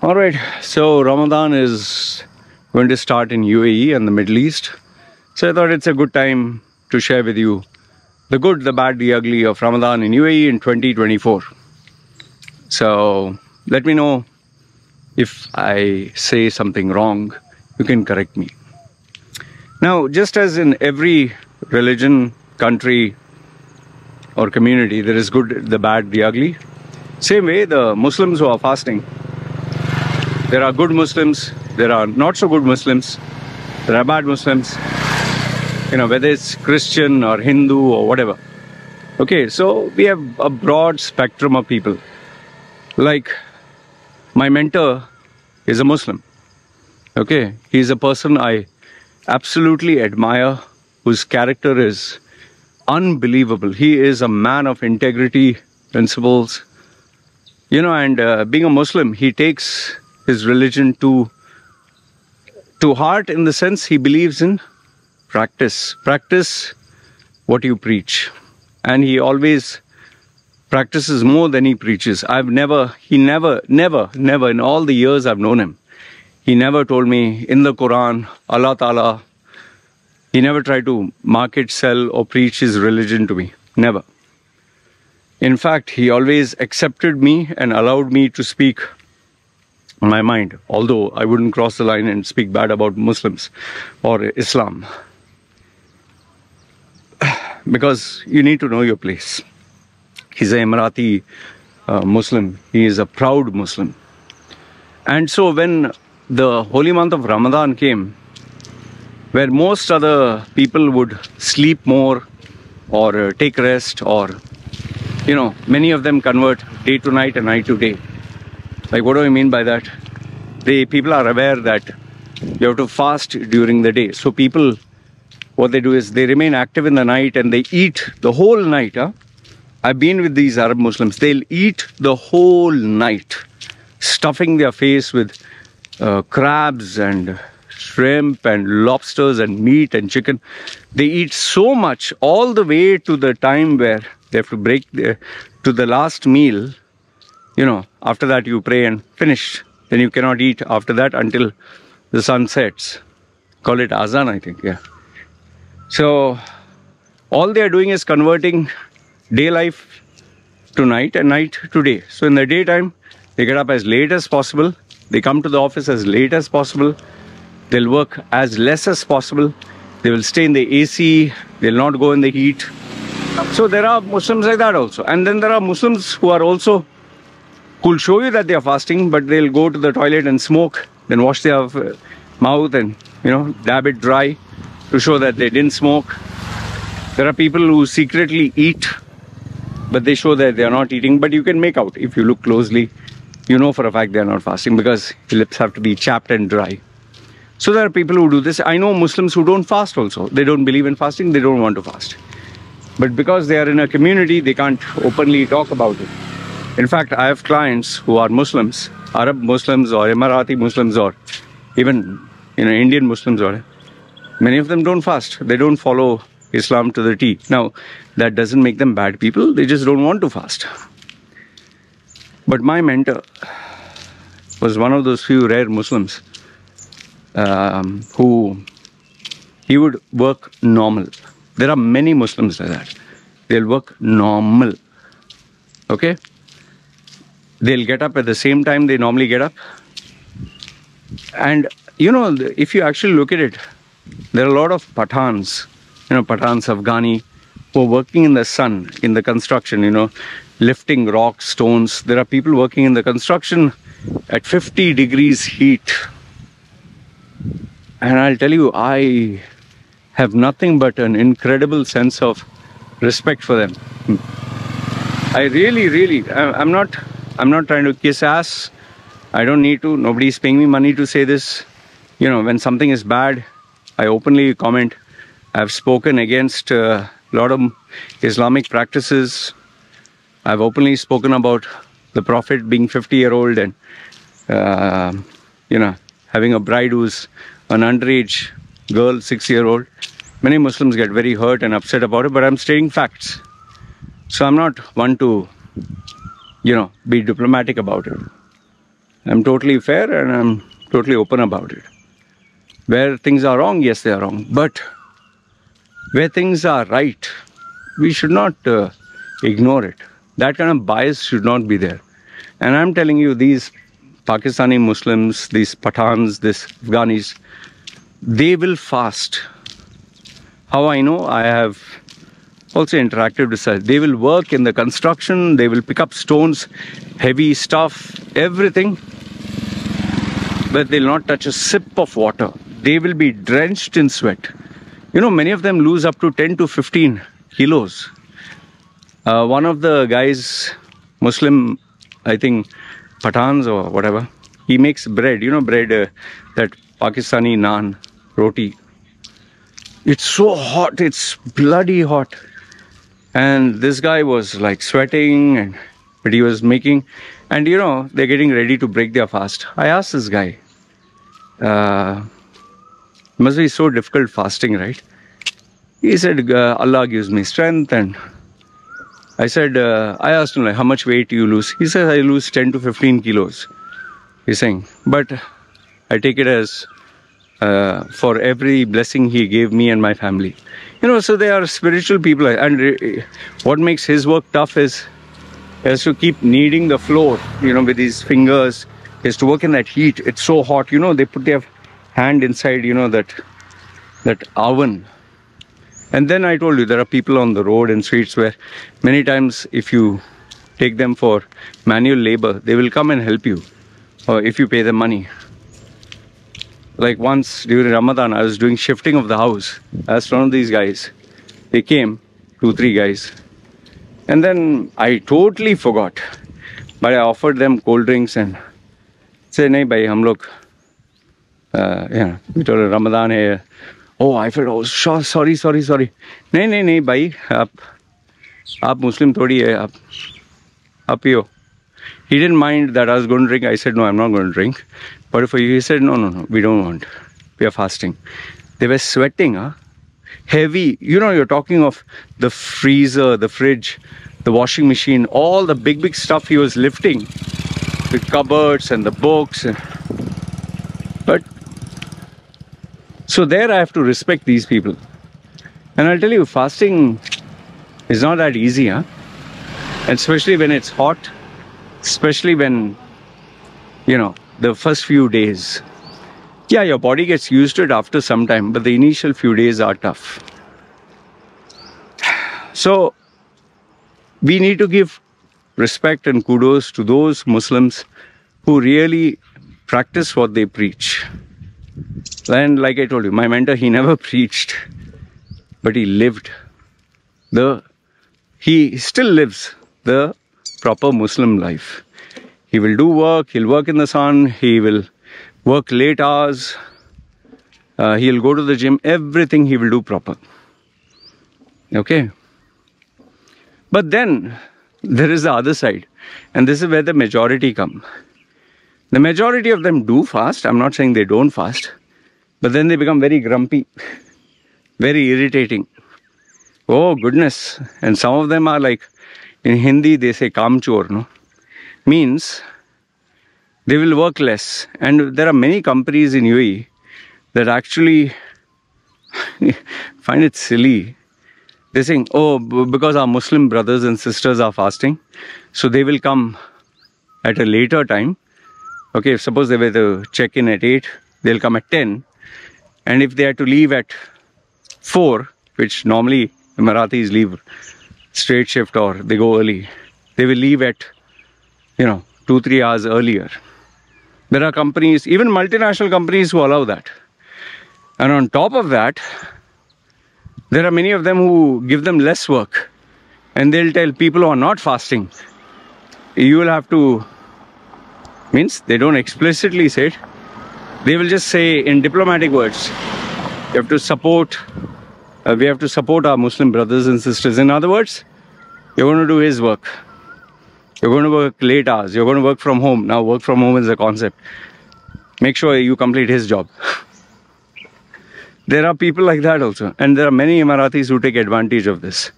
All right, so Ramadan is going to start in UAE and the Middle East. So I thought it's a good time to share with you the good, the bad, the ugly of Ramadan in UAE in 2024. So let me know if I say something wrong. You can correct me. Now, just as in every religion, country or community, there is good, the bad, the ugly. Same way, the Muslims who are fasting, there are good Muslims, there are not so good Muslims, there are bad Muslims, whether it's Christian or Hindu or whatever. Okay, so we have a broad spectrum of people. Like, my mentor is a Muslim. Okay, he's a person I absolutely admire, whose character is unbelievable. He is a man of integrity, principles, and being a Muslim, he takes his religion to heart, in the sense he believes in practice. Practice what you preach. And he always practices more than he preaches. He never in all the years I've known him, he never told me in the Quran, Allah Ta'ala, he never tried to market, sell or preach his religion to me. Never. In fact, he always accepted me and allowed me to speak my mind, although I wouldn't cross the line and speak bad about Muslims or Islam. Because you need to know your place. He's an Emirati Muslim. He is a proud Muslim. And so when the holy month of Ramadan came, where most other people would sleep more or take rest, or, many of them convert day to night and night to day. Like, what do I mean by that? People are aware that you have to fast during the day. So people, what they do is they remain active in the night and they eat the whole night. I've been with these Arab Muslims. They'll eat the whole night, stuffing their face with crabs and shrimp and lobsters and meat and chicken. They eat so much all the way to the time where they have to break to the last meal. After that you pray and finish. Then you cannot eat after that until the sun sets. Call it azan, I think, yeah. So all they are doing is converting day life to night and night to day. So in the daytime, they get up as late as possible. They come to the office as late as possible. They'll work as less as possible. They will stay in the AC. They'll not go in the heat. So there are Muslims like that also. And then there are Muslims who are also, who'll show you that they are fasting, but they'll go to the toilet and smoke, then wash their mouth and, dab it dry to show that they didn't smoke. There are people who secretly eat, but they show that they are not eating. But you can make out, if you look closely, for a fact they are not fasting, because the lips have to be chapped and dry. So there are people who do this. I know Muslims who don't fast also. They don't believe in fasting. They don't want to fast. But because they are in a community, they can't openly talk about it. In fact, I have clients who are Muslims, Arab Muslims or Emirati Muslims, or even Indian Muslims. Or many of them don't fast. They don't follow Islam to the T. Now, that doesn't make them bad people. They just don't want to fast. But my mentor was one of those few rare Muslims who he would work normal. There are many Muslims like that. They'll work normal. Okay? They'll get up at the same time they normally get up. And, if you actually look at it, there are a lot of Pathans, Pathans, Afghani, who are working in the sun, in the construction, lifting rocks, stones. There are people working in the construction at 50 degrees heat. And I'll tell you, I have nothing but an incredible sense of respect for them. I really, I'm not trying to kiss ass. I don't need to. Nobody's paying me money to say this. When something is bad, I openly comment. I've spoken against a lot of Islamic practices. I've openly spoken about the Prophet being 50-year-old and, having a bride who's an underage girl, 6-year-old. Many Muslims get very hurt and upset about it, but I'm stating facts. So I'm not one to, be diplomatic about it. I'm totally fair and I'm totally open about it. Where things are wrong, yes, they are wrong. But where things are right, we should not ignore it. That kind of bias should not be there. And I'm telling you, these Pakistani Muslims, these Pathans, these Afghanis, they will fast. How I know? I have also interacted with such. They will work in the construction, they will pick up stones, heavy stuff, everything. But they'll not touch a sip of water. They will be drenched in sweat. You know, many of them lose up to 10 to 15 kilos. One of the guys, Muslim, I think, Pathans or whatever, he makes bread, you know, bread, that Pakistani naan, roti. It's so hot, it's bloody hot. And this guy was like sweating, but he was making, and you know, they're getting ready to break their fast. I asked this guy, must be so difficult fasting, right? He said, Allah gives me strength. And I said, I asked him, like, how much weight do you lose? He says, I lose 10 to 15 kilos. He's saying, but I take it as for every blessing he gave me and my family. You know, so they are spiritual people. And what makes his work tough is he has to keep kneading the floor, you know, with his fingers. He has to work in that heat. It's so hot, you know, they put their hand inside, you know, that oven. And then I told you, there are people on the road and streets where many times if you take them for manual labor, they will come and help you, or if you pay them money. Like once during Ramadan, I was doing shifting of the house. I asked one of these guys. They came, 2-3 guys. And then I totally forgot. But I offered them cold drinks and said, nahi bhai, hum log, yeah, we told Ramadan hai. Oh, I felt, oh, sorry. नहीं, भाई, आप Muslim थोड़ी है, आप पियो. He didn't mind that I was going to drink. I said, no, I'm not going to drink. But for you, he said, no, we don't want. We are fasting. They were sweating, huh? Heavy. You know, you're talking of the freezer, the fridge, the washing machine, all the big stuff he was lifting. The cupboards and the books. But so there I have to respect these people. And I'll tell you, fasting is not that easy, huh? And especially when it's hot, especially when, you know, the first few days. Yeah, your body gets used to it after some time, but the initial few days are tough. So we need to give respect and kudos to those Muslims who really practice what they preach. And like I told you, my mentor, he never preached, but he lived he still lives the proper Muslim life. He will do work, he'll work in the sun, he will work late hours, he'll go to the gym, everything he will do proper. Okay? But then there is the other side, and this is where the majority come. The majority of them do fast. I'm not saying they don't fast. But then they become very grumpy, very irritating. Oh goodness. And some of them are like, in Hindi they say kaam chor, no? Means they will work less. And there are many companies in UAE that actually find it silly. They're saying, oh, because our Muslim brothers and sisters are fasting, so they will come at a later time. Okay, if suppose they were to check in at 8, they'll come at 10. And if they had to leave at 4, which normally Emiratis leave straight shift or they go early, they will leave at, you know, 2-3 hours earlier. There are companies, even multinational companies, who allow that. And on top of that, there are many of them who give them less work. And they'll tell people who are not fasting, you will have to, means they don't explicitly say it, they will just say in diplomatic words, you have to support, we have to support our Muslim brothers and sisters. In other words, you're going to do his work. You're going to work late hours. You're going to work from home. Now work from home is a concept. Make sure you complete his job. There are people like that also. And there are many Emiratis who take advantage of this.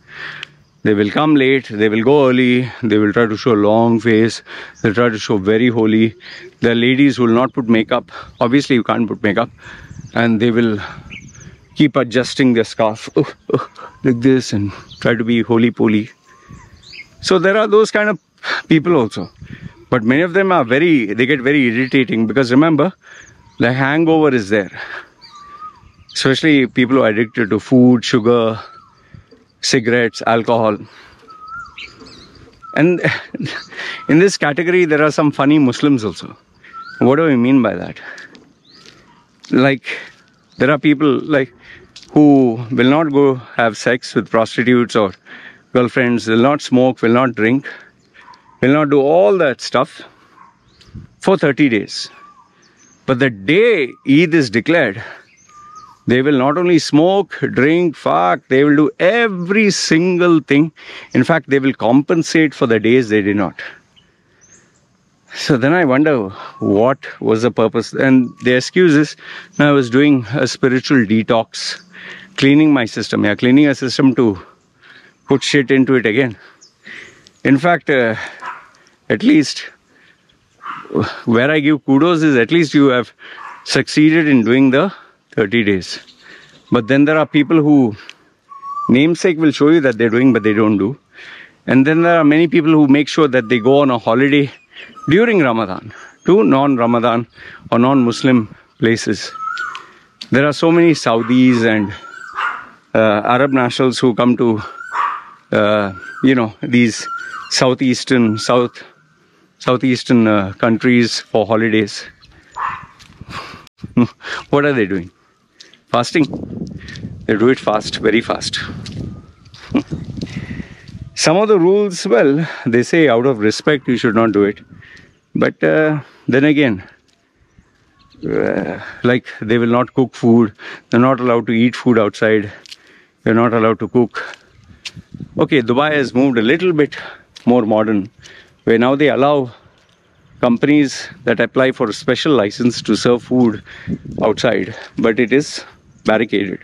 They will come late, they will go early, they will try to show long face, they'll try to show very holy. The ladies who will not put makeup, obviously you can't put makeup, and they will keep adjusting their scarf like this and try to be holy-poly. So there are those kind of people also. But many of them are they get very irritating, because remember, the hangover is there. Especially people who are addicted to food, sugar, cigarettes, alcohol. And in this category, there are some funny Muslims also. What do I mean by that? Like, there are people like who will not go have sex with prostitutes or girlfriends, will not smoke, will not drink, will not do all that stuff for 30 days. But the day Eid is declared, they will not only smoke, drink, fuck, they will do every single thing. In fact, they will compensate for the days they did not. So then I wonder, what was the purpose? And the excuse is, I was doing a spiritual detox, cleaning my system. Yeah, cleaning a system to put shit into it again. In fact, at least where I give kudos is, at least you have succeeded in doing the 30 days. But then there are people who namesake will show you that they're doing, but they don't do. And then there are many people who make sure that they go on a holiday during Ramadan to non-Ramadan or non-Muslim places. There are so many Saudis and Arab nationals who come to these southeastern countries for holidays. What are they doing? Fasting. They do it fast, very fast. Some of the rules, well, they say out of respect you should not do it. But then again, like, they will not cook food. They're not allowed to eat food outside. They're not allowed to cook. Okay, Dubai has moved a little bit more modern, where now they allow companies that apply for a special license to serve food outside, but it is barricaded.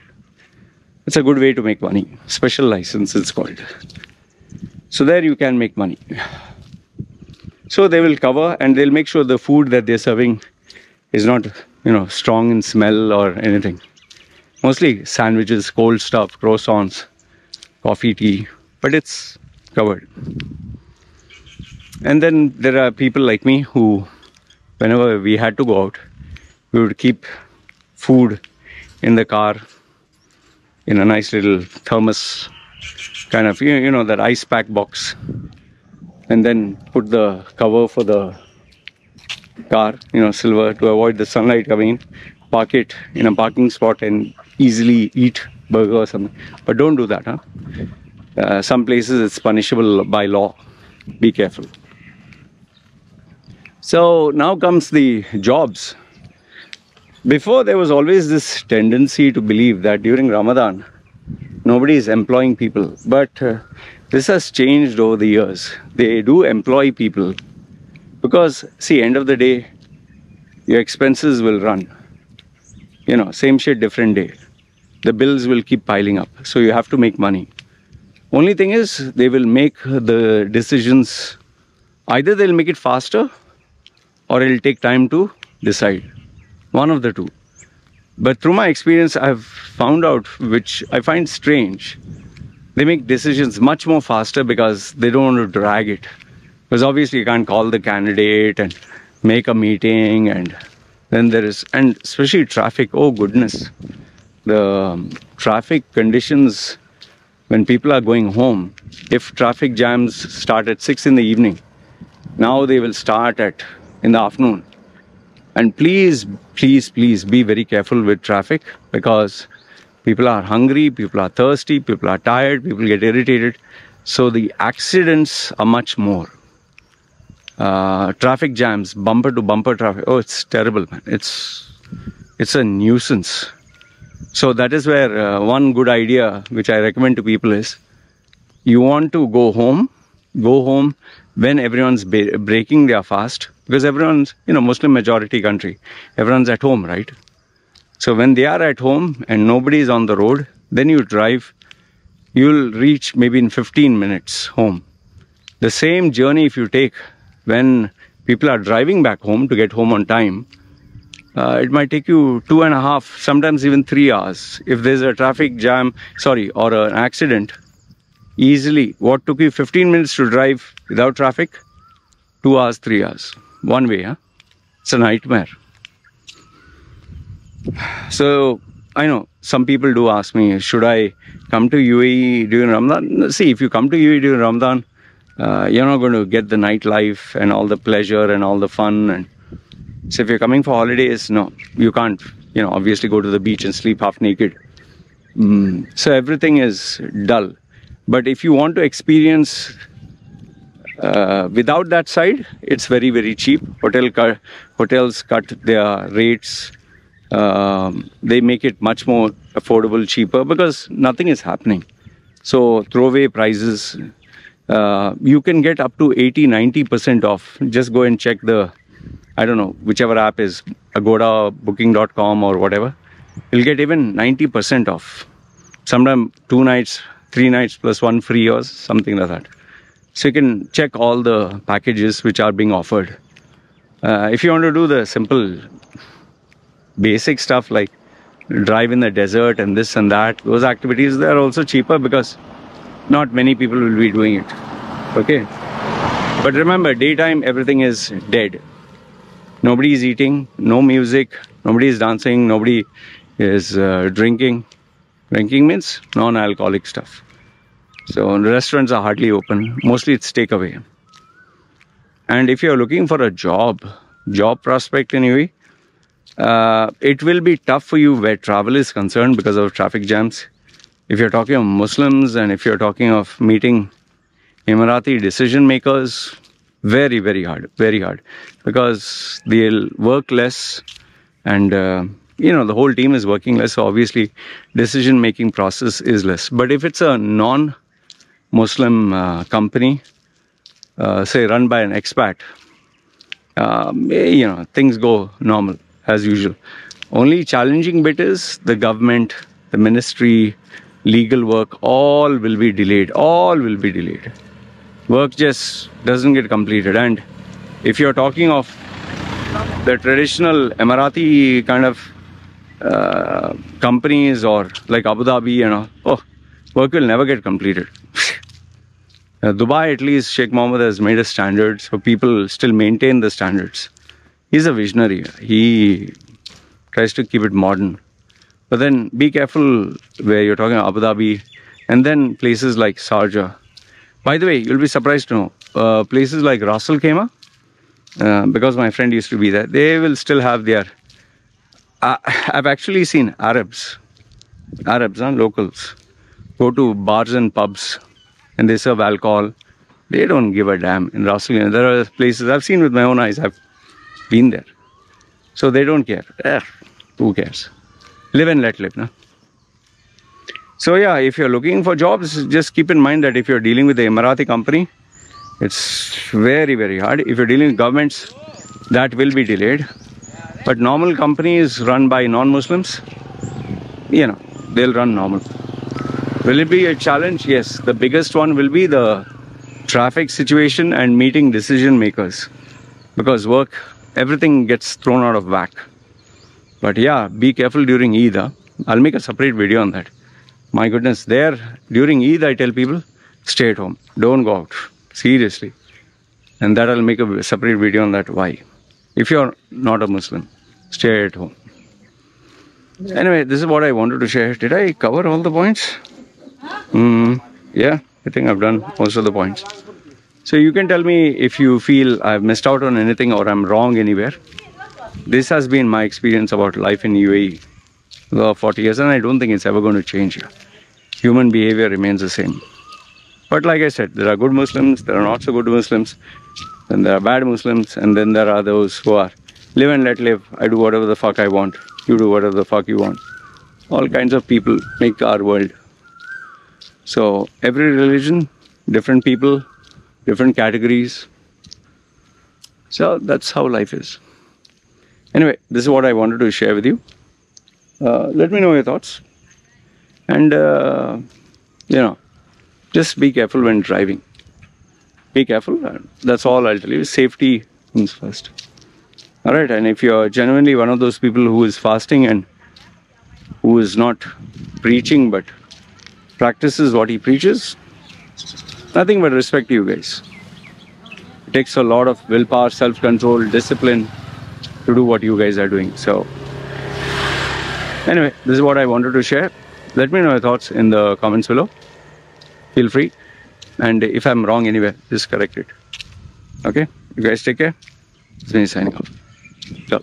It's a good way to make money. Special license it's called. So there you can make money. So they will cover, and they'll make sure the food that they're serving is not, strong in smell or anything. Mostly sandwiches, cold stuff, croissants, coffee, tea, but it's covered. And then there are people like me who, whenever we had to go out, we would keep food in the car in a nice little thermos kind of, that ice pack box, and then put the cover for the car, silver, to avoid the sunlight coming in. Park it in a parking spot and easily eat burger or something. But don't do that, huh? Some places it's punishable by law. Be careful. So now comes the jobs. Before, there was always this tendency to believe that during Ramadan, nobody is employing people. But this has changed over the years. They do employ people. Because, see, end of the day, your expenses will run. Same shit, different day. The bills will keep piling up. So you have to make money. Only thing is, they will make the decisions. Either they'll make it faster, or it'll take time to decide. One of the two. But through my experience, I've found out, which I find strange, they make decisions much more faster because they don't want to drag it. Because obviously you can't call the candidate and make a meeting, and then there is, and especially traffic, oh goodness. The traffic conditions when people are going home, if traffic jams start at 6 in the evening, now they will start in the afternoon. And please, please, please be very careful with traffic, because people are hungry, people are thirsty, people are tired, people get irritated. So the accidents are much more. Traffic jams, bumper to bumper traffic. Oh, it's terrible, man. It's a nuisance. So that is where one good idea which I recommend to people is, you want to go home when everyone's breaking their fast, because everyone's, Muslim majority country, everyone's at home, right? So when they are at home and nobody is on the road, then you drive you'll reach maybe in 15 minutes home. The same journey if you take when people are driving back home to get home on time, it might take you 2.5, sometimes even 3 hours. If there's a traffic jam, or an accident, easily, what took you 15 minutes to drive without traffic, 2 hours, 3 hours, one way, huh? It's a nightmare. So, I know, some people do ask me, should I come to UAE during Ramadan? See, if you come to UAE during Ramadan, you're not going to get the nightlife and all the pleasure and all the fun. And so if you're coming for holidays, no, you can't, obviously go to the beach and sleep half naked. So everything is dull. But if you want to experience without that side, it's very, very cheap. Hotels cut their rates. They make it much more affordable, cheaper, because nothing is happening. So throwaway prices, you can get up to 80-90% off. Just go and check the, I don't know, whichever app is Agoda, Booking.com or whatever. You'll get even 90% off. Sometimes 2 nights, 3 nights plus 1 free or something like that. So you can check all the packages which are being offered. If you want to do the simple basic stuff like drive in the desert and this and that, those activities, they're also cheaper because not many people will be doing it. Okay. But remember, daytime, everything is dead. Nobody is eating, no music, nobody is dancing, nobody is drinking. Drinking means non-alcoholic stuff. So the restaurants are hardly open. Mostly it's takeaway. And if you're looking for a job prospect in UAE, it will be tough for you where travel is concerned because of traffic jams. If you're talking of Muslims and if you're talking of meeting Emirati decision makers, very, very hard, because they'll work less and the whole team is working less, so obviously decision making process is less. But if it's a non-Muslim company, say run by an expat, things go normal as usual. Only challenging bit is the government, the ministry, legal work, all will be delayed. Work just doesn't get completed. And if you're talking of the traditional Emirati kind of companies or like Abu Dhabi, work will never get completed. Dubai, at least, Sheikh Mohammed has made a standard, so people still maintain the standards. He's a visionary. He tries to keep it modern. But then be careful where you're talking Abu Dhabi and then places like Sharjah. By the way, you'll be surprised to know, places like Ras Al Khaimah, because my friend used to be there, they will still have their... I've actually seen Arabs, locals, go to bars and pubs and they serve alcohol. They don't give a damn in Ras Al Khaimah. There are places I've seen with my own eyes. I've been there. So they don't care. Who cares? Live and let live, no? So yeah, if you're looking for jobs, just keep in mind that if you're dealing with the Emirati company, it's very, very hard. If you're dealing with governments, that will be delayed. But normal companies run by non-Muslims, they'll run normal. Will it be a challenge? Yes. The biggest one will be the traffic situation and meeting decision makers. Because everything gets thrown out of whack. But yeah, be careful during Eid. I'll make a separate video on that. My goodness, during Eid I tell people, stay at home. Don't go out. Seriously. And that I'll make a separate video on that. Why? If you're not a Muslim, stay at home. Anyway, this is what I wanted to share. Did I cover all the points? Yeah, I think I've done most of the points. So you can tell me if you feel I've missed out on anything or I'm wrong anywhere. This has been my experience about life in UAE for 40 years, and I don't think it's ever going to change. Human behavior remains the same. But like I said, there are good Muslims, there are not so good Muslims, then there are bad Muslims, and then there are those who are live and let live. I do whatever the fuck I want. You do whatever the fuck you want. All kinds of people make our world. So every religion, different people, different categories. So that's how life is. Anyway, this is what I wanted to share with you. Let me know your thoughts. And, just be careful when driving. Be careful. That's all I'll tell you. Safety comes first. All right. And if you're genuinely one of those people who is fasting and who is not preaching but practices what he preaches, nothing but respect to you guys. It takes a lot of willpower, self-control, discipline to do what you guys are doing. So anyway, this is what I wanted to share. Let me know your thoughts in the comments below. Feel free. And if I'm wrong anywhere, just correct it. Okay? You guys take care. It's me signing off. Ciao.